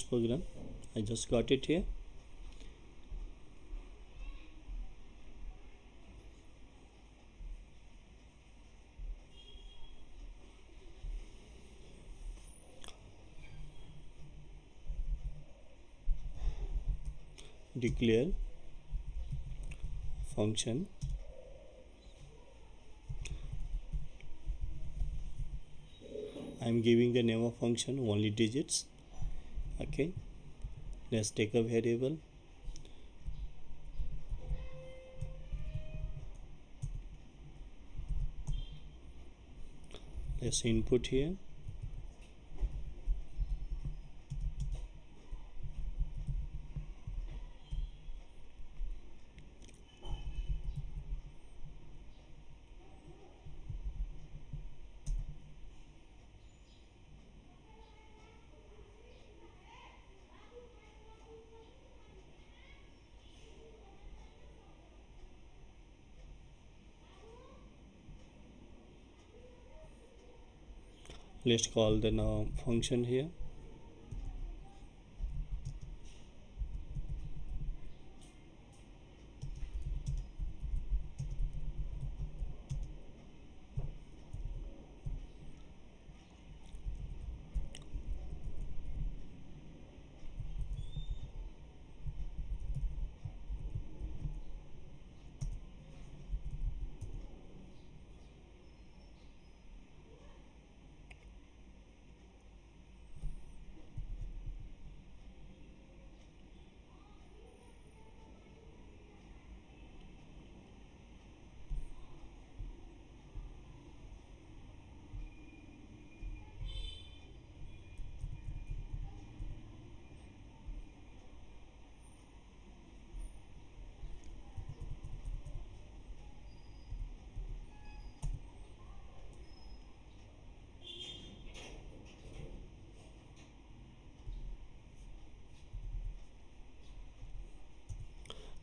program. I just got it here. Declare function I'm giving the name of function only digits. Okay, let's take a variable. Let's input here. Let's call the now function here.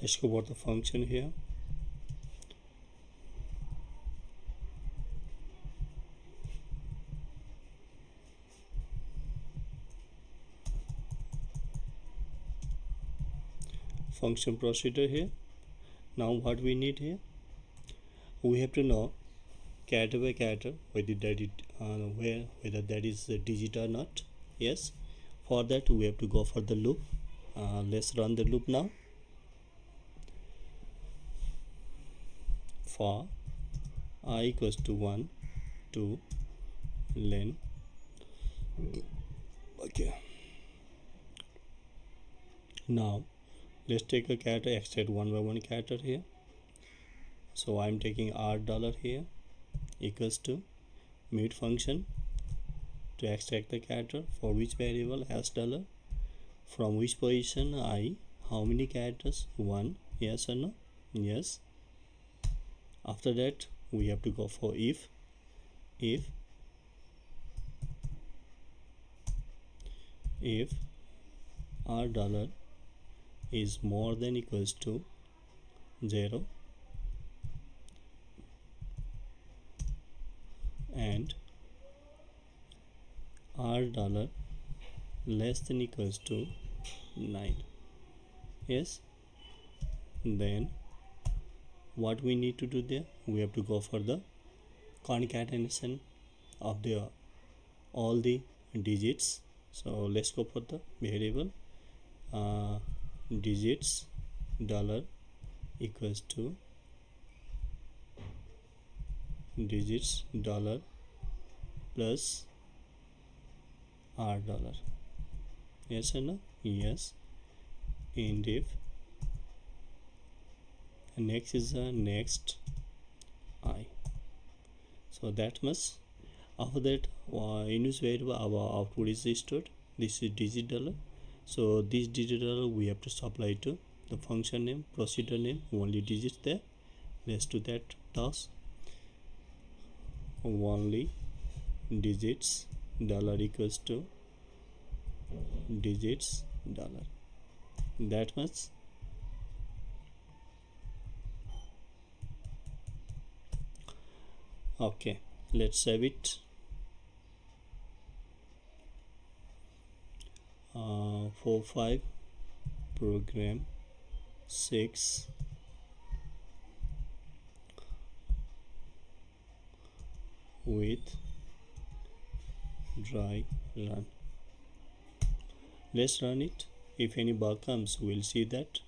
Let's go about the function here. Function procedure here. Now what we need here, we have to know character by character whether that is a digit or not. Yes, for that we have to go for the loop. Let's run the loop now. For I equals to 1 to len. Okay, now let's take a character, extract one by one character here. So I'm taking $r here equals to mid function to extract the character for which variable as $, from which position I, how many characters, 1, yes or no, yes. After that we have to go for if $r is more than equals to 0 and $r less than equals to 9. Yes, then what we need to do there, we have to go for the concatenation of the all the digits. So let's go for the variable digits $ equals to digits $ plus $r. Yes or no, yes. And if next is the next I, so that much. After that in this variable our output is stored. This is digit $, so this digit $, we have to supply to the function name, procedure name, only digits there. Let's do that task. Only digits $ equals to digits $, that much. Okay, let's save it. 4 5 program 6 with dry run. Let's run it. If any bug comes, we'll see that.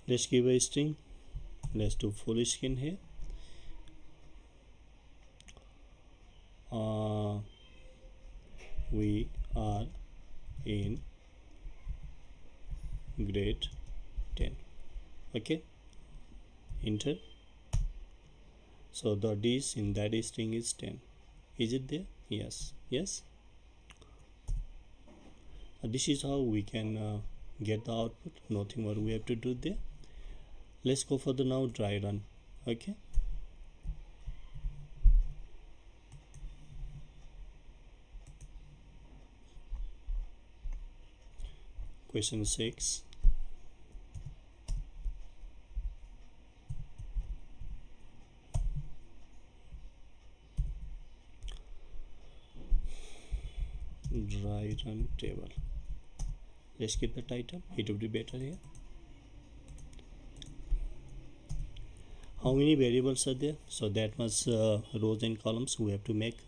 Let's give a string. Let's do full screen here. We are in grade 10. Okay, enter. So the D's in that string is 10. Is it there? Yes. Yes. This is how we can get the output. Nothing more we have to do there. Let's go for the now dry run. Okay. Question 6. Dry run table. Let's keep the title. It would be better here. How many variables are there? So that much rows and columns we have to make.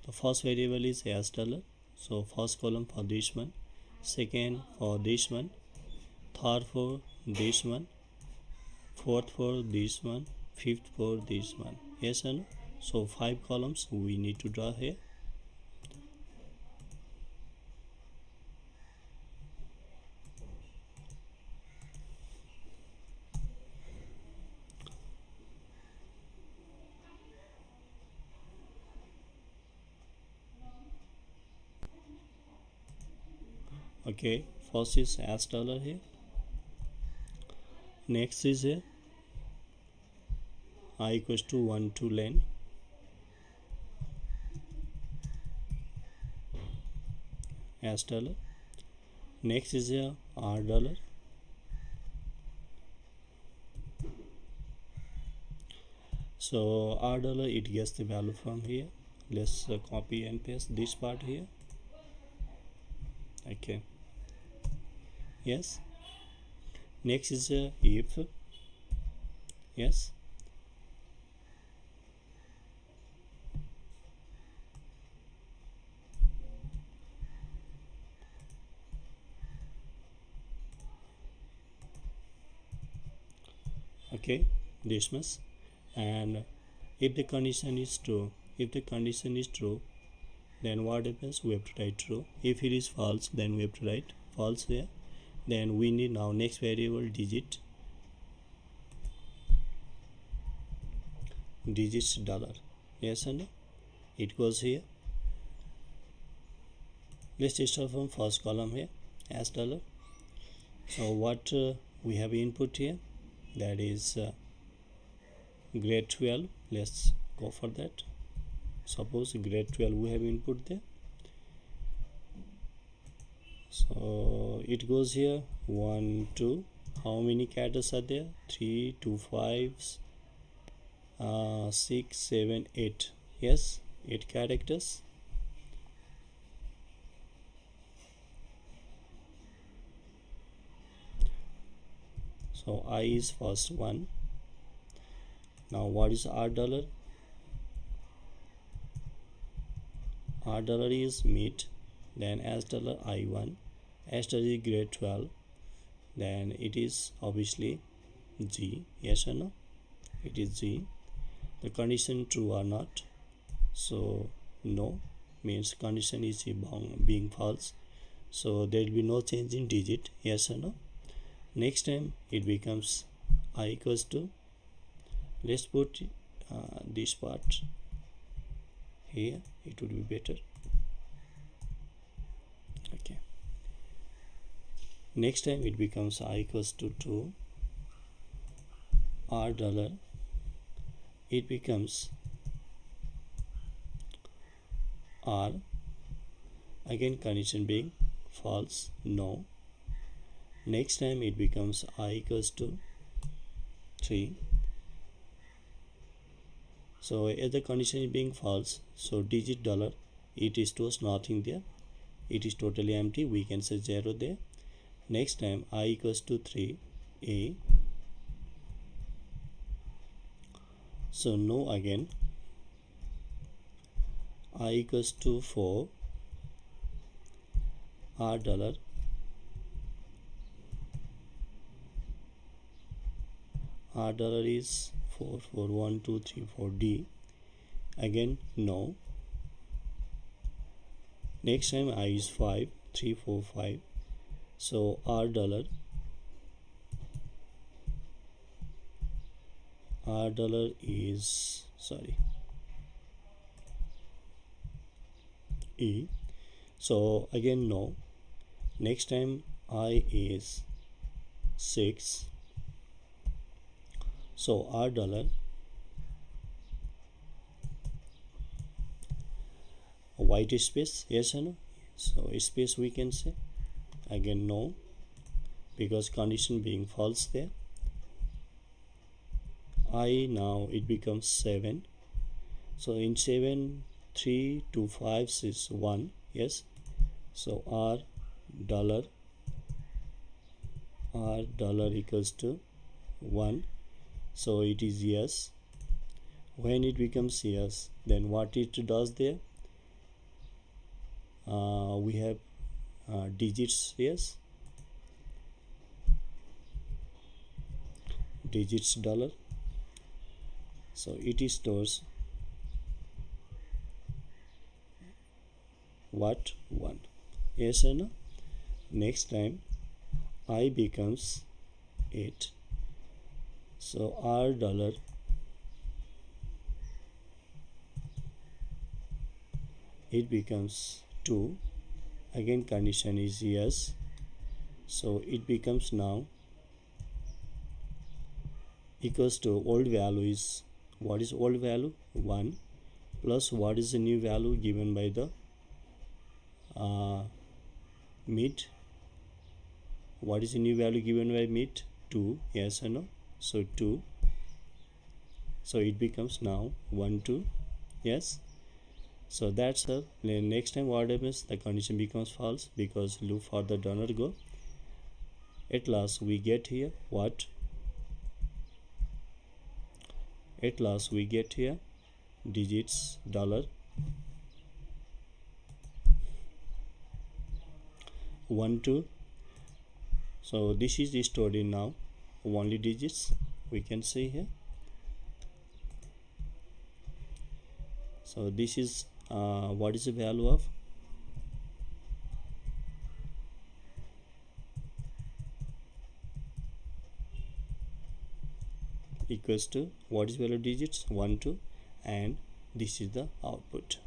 The first variable is $. So first column for this one, second for this one, third for this one, fourth for this one, fifth for this one. Yes or no? So 5 columns we need to draw here. Okay, first is $. Here. Next is here I equals to 1 to len. $. Next is here $. So $, it gets the value from here. Let's copy and paste this part here. Okay. Yes. Next is if. Yes. Okay, this much. And if the condition is true, then what happens? We have to write true. If it is false, then we have to write false here. Then we need now next variable digits $. Yes or no? It goes here. Let's start from first column here, $. So what we have input here, that is grade 12. Let's go for that. Suppose grade 12 we have input there. So it goes here 1 2. How many characters are there? 3 2 5 6 7 8. Yes, 8 characters. So I is first one. Now what is $? $? is mid, then $, I1, $, is grade 12, then it is obviously G. Yes or no? It is G. The condition true or not, so no, means condition is being false, so there will be no change in digit. Yes or no? Next time it becomes I equals to, let's put this part here, it would be better. Okay, next time it becomes I equals to 2, $, it becomes R, again condition being false, no. Next time it becomes I equals to 3, So as the condition is being false, so digit dollar, it stores nothing there, it is totally empty, we can say 0 there. Next time I equals to 3, a, so no again, I equals to 4, r dollar, r dollar is 4, 4, 1, 2, 3, 4, d, again no. Next time I is 5, 3, 4, 5, so r dollar is, sorry, e, so again no. Next time I is 6, so r dollar, white space, yes or no, so space we can say, again no, because condition being false there. I, now it becomes 7, so in 7, 3, 2, 5, 6, 1, yes, so r dollar equals to 1, so it is yes. When it becomes yes, then what it does there, we have digits, yes, digits dollar, so it stores what, 1, yes or no. Next time I becomes 8, so r dollar it becomes 2, again condition is yes, so it becomes now equals to old value is, what is old value, 1, plus what is the new value given by the mid, what is the new value given by mid, 2, yes or no, so 2, so it becomes now 1, 2, yes. So that's all. Next time what happens, the condition becomes false because loop further do not go. At last we get here what, at last we get here digits dollar 1, 2, so this is stored in now only digits, we can see here. So this is what is the value of, equals to what is value of digits, 1, 2, and this is the output.